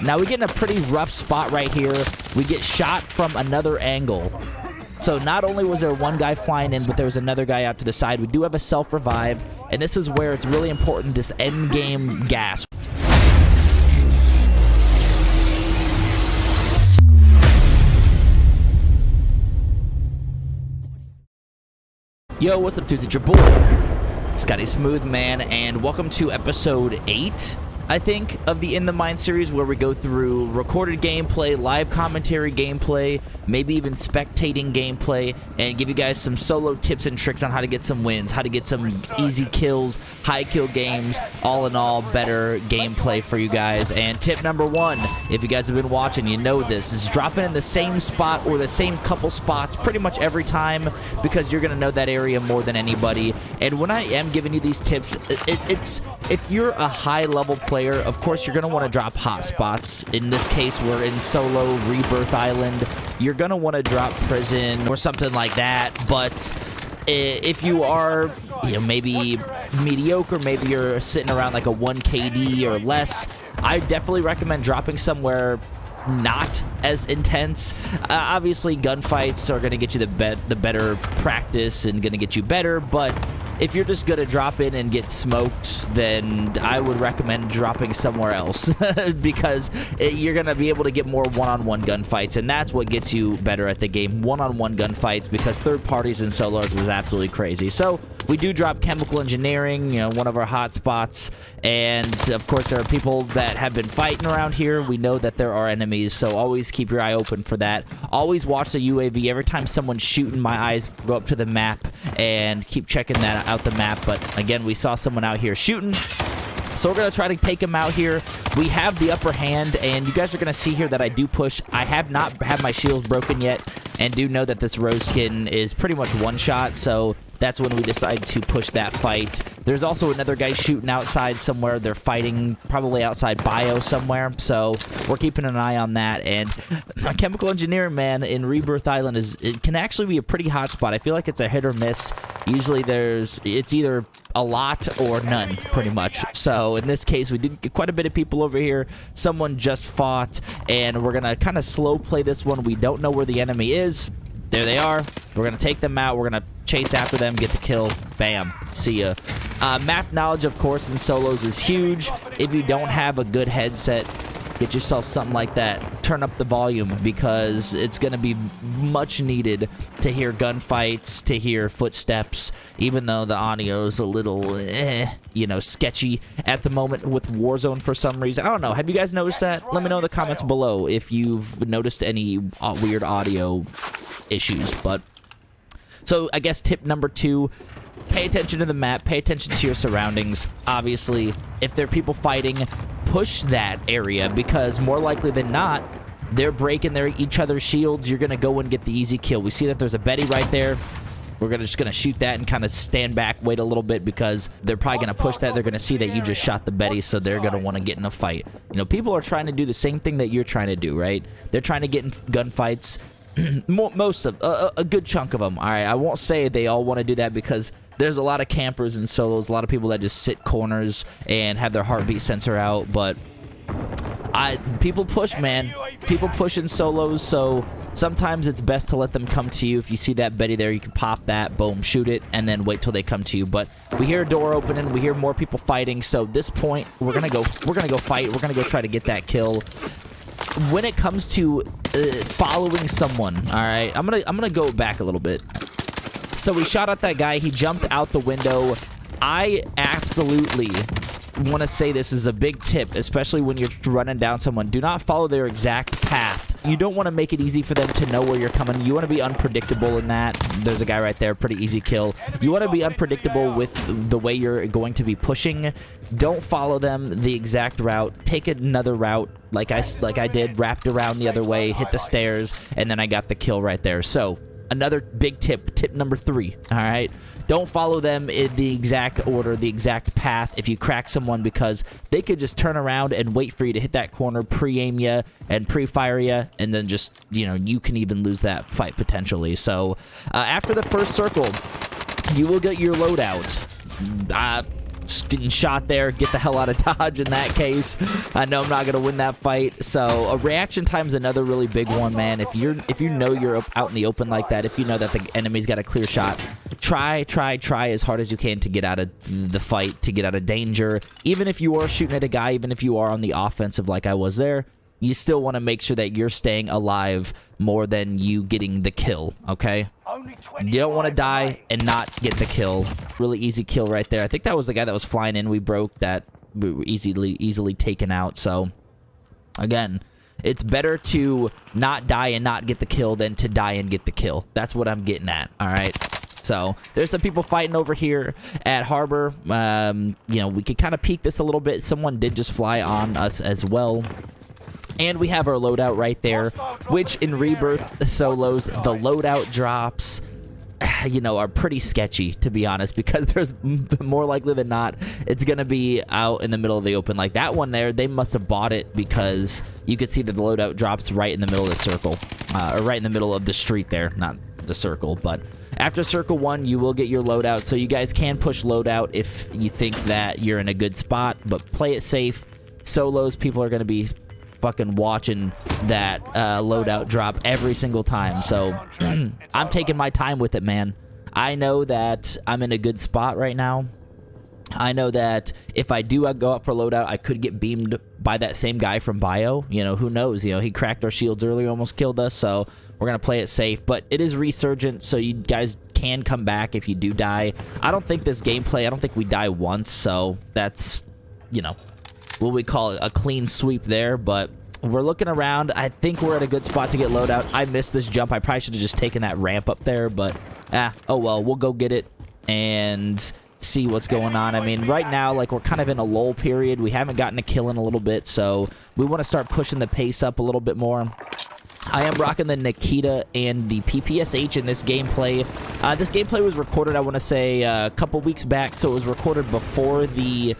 Now we get in a pretty rough spot right here. We get shot from another angle. So not only was there one guy flying in, but there was another guy out to the side. We do have a self-revive, and this is where it's really important, this end game gas. Yo, what's up, dudes? It's your boy, Scotty Smooth Man, and welcome to episode 8, I think, of the In the Mind series, where we go through recorded gameplay, live commentary gameplay, maybe even spectating gameplay, and give you guys some solo tips and tricks on how to get some wins, how to get some easy kills, high kill games, all in all, better gameplay for you guys. And tip number 1, if you guys have been watching, you know this, is dropping in the same spot or the same couple spots pretty much every time, because you're going to know that area more than anybody. And when I am giving you these tips, it's if you're a high-level player, of course, you're going to want to drop hot spots. In this case, we're in solo Rebirth Island. You're going to want to drop prison or something like that. But if you are, maybe mediocre, maybe you're sitting around like a 1 KD or less, I definitely recommend dropping somewhere not as intense. Obviously, gunfights are going to get you the better practice and going to get you better, but if you're just going to drop in and get smoked, then I would recommend dropping somewhere else because you're going to be able to get more one-on-one gunfights, and that's what gets you better at the game, one-on-one gunfights, because third parties and solos is absolutely crazy. So we do drop chemical engineering, one of our hot spots, and of course there are people that have been fighting around here. We know that there are enemies, so always keep your eye open for that. Always watch the UAV. Every time someone's shooting, my eyes go up to the map and keep checking that out the map. But again, we saw someone out here shooting, so we're going to try to take him out here. We have the upper hand, and you guys are going to see here that I do push. I have not had my shields broken yet, and do know that this rose skin is pretty much one shot, so that's when we decide to push that fight. There's also another guy shooting outside somewhere. They're fighting probably outside bio somewhere, so we're keeping an eye on that. And chemical engineering, man, in Rebirth Island it can actually be a pretty hot spot. I feel like it's a hit or miss. Usually it's either a lot or none, pretty much. So in this case, we did get quite a bit of people over here. Someone just fought, and we're gonna kind of slow play this one. We don't know where the enemy is. There they are. We're gonna take them out. We're gonna chase after them, get the kill. Bam. See ya. Map knowledge, of course, in solos is huge. If you don't have a good headset, get yourself something like that. Turn up the volume, because it's going to be much needed to hear gunfights, to hear footsteps, even though the audio is a little, sketchy at the moment with Warzone for some reason. I don't know. Have you guys noticed that? Let me know in the comments below if you've noticed any weird audio issues. But so I guess tip number 2, pay attention to the map, pay attention to your surroundings. Obviously, if there are people fighting, push that area, because more likely than not, they're breaking each other's shields. You're going to go and get the easy kill. We see that there's a Betty right there. We're just going to shoot that and kind of stand back, wait a little bit, because they're probably going to push that. They're going to see that you just shot the Betty, so they're going to want to get in a fight. People are trying to do the same thing that you're trying to do, right? They're trying to get in gunfights. Most of a good chunk of them. All right, I won't say they all want to do that, because there's a lot of campers and solos, a lot of people that just sit corners and have their heartbeat sensor out. But people push, man. People push in solos, so sometimes it's best to let them come to you. If you see that Betty there, you can pop that, boom, shoot it, and then wait till they come to you. But we hear a door opening, we hear more people fighting, so at this point we're gonna go fight. We're gonna go try to get that kill. When it comes to following someone, all right, I'm gonna go back a little bit. So we shot at that guy. He jumped out the window. I absolutely want to say this is a big tip, especially when you're running down someone. Do not follow their exact path. You don't want to make it easy for them to know where you're coming. You want to be unpredictable in that. There's a guy right there, pretty easy kill. You want to be unpredictable with the way you're going to be pushing. Don't follow them the exact route. Take another route, like I did, wrapped around the other way, hit the stairs, and then I got the kill right there. So another big tip number 3, all right? Don't follow them in the exact order, the exact path if you crack someone, because they could just turn around and wait for you to hit that corner, pre-aim you and pre-fire you, and then just, you can even lose that fight potentially. So after the first circle, you will get your loadout. just getting shot there. Get the hell out of Dodge in that case. I know I'm not gonna win that fight. So a reaction time is another really big one, man. If you know you're out in the open like that, if you know that the enemy's got a clear shot, try as hard as you can to get out of the fight, to get out of danger. Even if you are shooting at a guy, even if you are on the offensive like I was there, you still want to make sure that you're staying alive more than you getting the kill, okay? You don't want to die and not get the kill. Really easy kill right there. I think that was the guy that was flying in. We broke that. We were easily taken out. So, again, it's better to not die and not get the kill than to die and get the kill. That's what I'm getting at, all right? So, there's some people fighting over here at Harbor. You know, we could kind of peek this a little bit. Someone did just fly on us as well. And we have our loadout right there, which in Rebirth solos, the loadout drops, you know, are pretty sketchy, to be honest, because there's more likely than not, it's going to be out in the middle of the open. Like that one there, they must have bought it because you could see that the loadout drops right in the middle of the circle, or right in the middle of the street there, not the circle, but after circle 1, you will get your loadout, so you guys can push loadout if you think that you're in a good spot, but play it safe. Solos, people are going to be fucking watching that loadout drop every single time, so I'm taking my time with it, man. I know that I'm in a good spot right now. I know that if I do go up for loadout, I could get beamed by that same guy from Bio. You know, who knows? You know, he cracked our shields earlier, almost killed us, so we're gonna play it safe. But it is resurgent, so you guys can come back if you do die. I don't think this gameplay, I don't think we die once, so that's, you know, what we call a clean sweep there, but we're looking around. I think we're at a good spot to get loadout. I missed this jump. I probably should have just taken that ramp up there, but oh well, we'll go get it and see what's going on. I mean, right now, like, we're kind of in a lull period. We haven't gotten a kill in a little bit, so we want to start pushing the pace up a little bit more. I am rocking the Nikita and the PPSH in this gameplay. This gameplay was recorded, I want to say, a couple weeks back, so it was recorded before the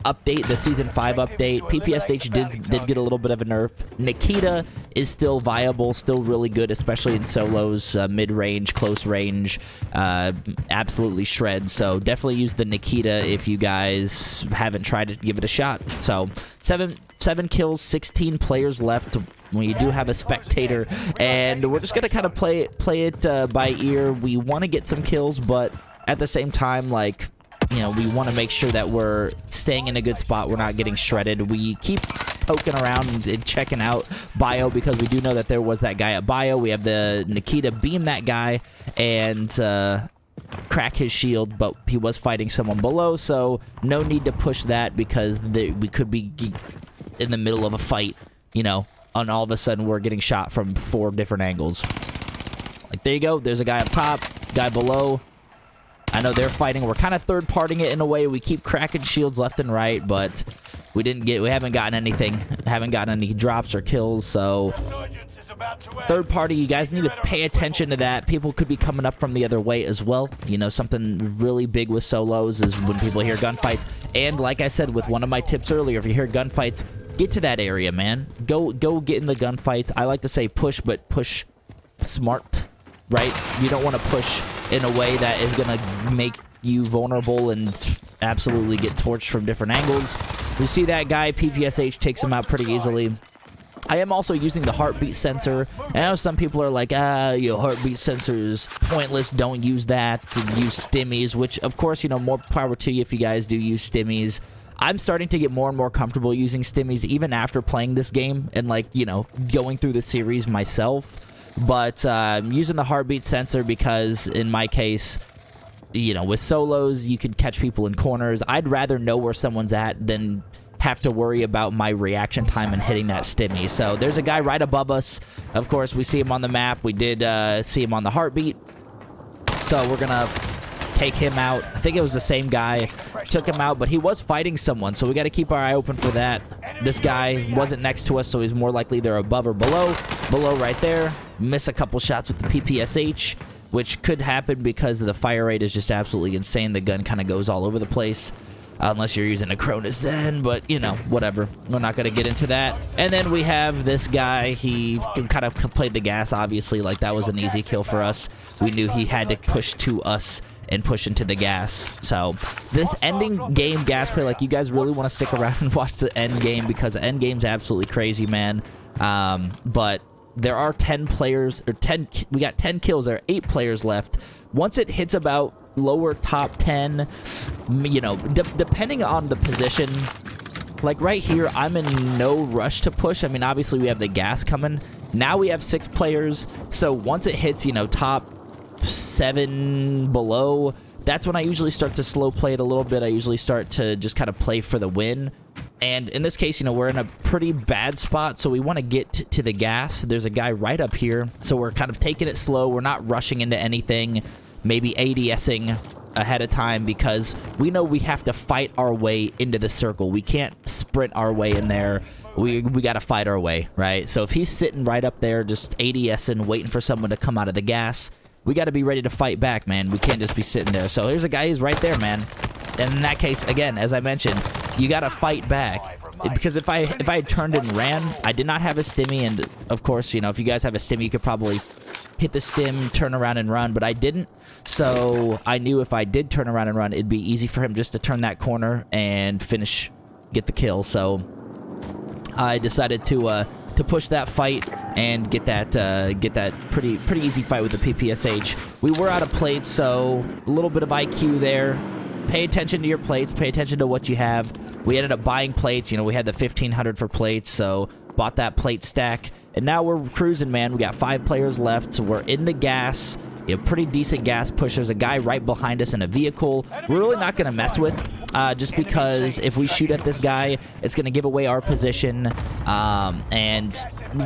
update, the Season 5 update. PPSH did get a little bit of a nerf. Nikita is still viable, still really good, especially in solos, mid-range, close range, absolutely shred. So definitely use the Nikita if you guys haven't tried it, give it a shot. So seven kills, 16 players left. We do have a spectator, and we're just gonna kind of play it by ear. We want to get some kills, but at the same time, like, you know, we want to make sure that we're staying in a good spot. We're not getting shredded. We keep poking around and checking out Bio because we do know that there was that guy at Bio. We have the Nikita beam that guy and crack his shield, but he was fighting someone below, so no need to push that because we could be in the middle of a fight, you know, and all of a sudden we're getting shot from 4 different angles. Like, there you go. There's a guy up top, guy below. I know they're fighting. We're kind of third-partying it in a way. We keep cracking shields left and right, but we haven't gotten anything. Haven't gotten any drops or kills, so third party, you guys need to pay attention to that. People could be coming up from the other way as well. You know, something really big with solos is when people hear gunfights. And like I said with one of my tips earlier, if you hear gunfights, get to that area, man. Go get in the gunfights. I like to say push, but push smart, right? You don't want to push in a way that is going to make you vulnerable and absolutely get torched from different angles. You see that guy, PPSH takes him out pretty easily. I am also using the heartbeat sensor. I know some people are like, your heartbeat sensor is pointless, don't use that, use stimmies, which, of course, you know, more power to you if you guys do use stimmies. I'm starting to get more and more comfortable using stimmies, even after playing this game and, like, you know, going through the series myself. But I'm using the heartbeat sensor because, in my case, you know, with solos, you can catch people in corners. I'd rather know where someone's at than have to worry about my reaction time and hitting that stimmy. So there's a guy right above us. Of course, we see him on the map. We did see him on the heartbeat. So we're going to take him out. I think it was the same guy. Took him out, but he was fighting someone, so we got to keep our eye open for that. This guy wasn't next to us, so he's more likely they're above or below. Below right there. Miss a couple shots with the PPSH, which could happen because the fire rate is just absolutely insane. The gun kind of goes all over the place. Unless you're using a Cronus Zen, but, you know, whatever. We're not going to get into that. And then we have this guy. He kind of played the gas, obviously. Like, that was an easy kill for us. We knew he had to push to us and push into the gas. So this ending game gas play, like, you guys really want to stick around and watch the end game, because the end game's absolutely crazy, man. But there are 10 players, or 10, we got 10 kills. There are 8 players left. Once it hits about lower top 10, you know, depending on the position, like right here, I'm in no rush to push. I mean, obviously we have the gas coming. Now we have 6 players, so once it hits, you know, top 7 below, that's when I usually start to slow play it a little bit. I usually start to just kind of play for the win. And in this case, you know, we're in a pretty bad spot, so we want to get to the gas. There's a guy right up here, so we're kind of taking it slow. We're not rushing into anything, maybe ADSing ahead of time, because we know we have to fight our way into the circle. We can't sprint our way in there. We got to fight our way, right? So if he's sitting right up there just ADSing, waiting for someone to come out of the gas, we got to be ready to fight back, man. We can't just be sitting there. So here's a guy who's right there, man. And in that case, again, as I mentioned, you got to fight back. Because if I had turned and ran, I did not have a stimmy, and of course, you know, if you guys have a stimmy, you could probably hit the stim, turn around and run, but I didn't. So I knew if I did turn around and run, it'd be easy for him just to turn that corner and finish, get the kill. So I decided to push that fight and get that pretty easy fight with the PPSH. We were out of plates, so a little bit of IQ there. Pay attention to your plates. Pay attention to what you have. We ended up buying plates. You know, we had the 1,500 for plates, so bought that plate stack. And now we're cruising, man. We got 5 players left, so we're in the gas. You know, pretty decent gas push. There's a guy right behind us in a vehicle. We're really not going to mess with, just because if we shoot at this guy, it's going to give away our position. And,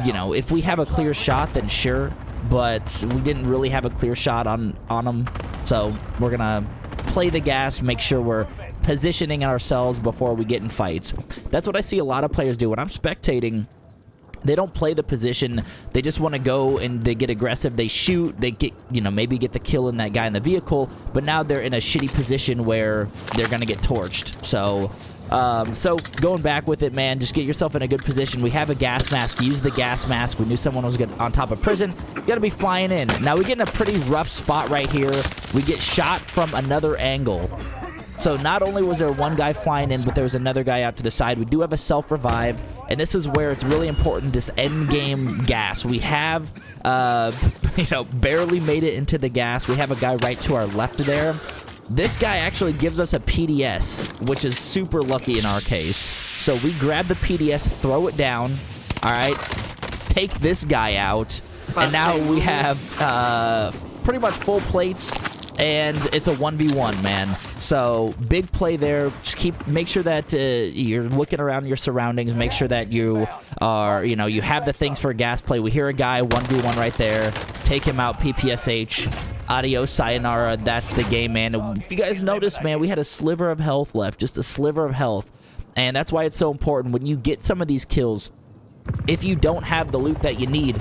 you know, if we have a clear shot, then sure. But we didn't really have a clear shot on him. So we're going to play the gas, make sure we're positioning ourselves before we get in fights. That's what I see a lot of players do. When I'm spectating, they don't play the position. They just want to go and they get aggressive. They shoot. They get, you know, maybe get the kill in that guy in the vehicle, but now they're in a shitty position where they're going to get torched. So going back with it, man, just get yourself in a good position. We have a gas mask. Use the gas mask. We knew someone was on top of prison. You got to be flying in. Now we get in a pretty rough spot right here. We get shot from another angle. So not only was there one guy flying in, but there was another guy out to the side. We do have a self-revive, and this is where it's really important, this end-game gas. We have, you know, barely made it into the gas. We have a guy right to our left there. This guy actually gives us a PDS, which is super lucky in our case. So we grab the PDS, throw it down, all right, take this guy out, and now we have pretty much full plates. And it's a 1v1, man. So big play there. Just make sure that you're looking around your surroundings. Make sure that you are, you know, you have the things for a gas play. We hear a guy 1v1 right there. Take him out, PPSH. Adios, sayonara. That's the game, man. If you guys noticed, man, we had a sliver of health left, just a sliver of health, and that's why it's so important when you get some of these kills. If you don't have the loot that you need,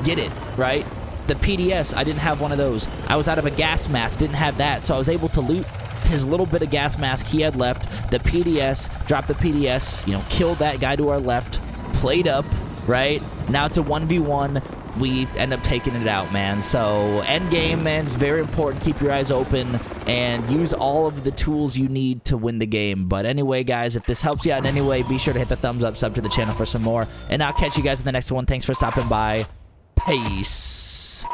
get it, right? The PDS, I didn't have one of those. I was out of a gas mask, didn't have that, so I was able to loot his little bit of gas mask he had left. The PDS, dropped the PDS, you know, killed that guy to our left, played up, right? Now it's a 1v1. We end up taking it out, man. So end game, man, is very important. Keep your eyes open and use all of the tools you need to win the game. But anyway, guys, if this helps you out in any way, be sure to hit the thumbs up, sub to the channel for some more, and I'll catch you guys in the next one. Thanks for stopping by. Peace.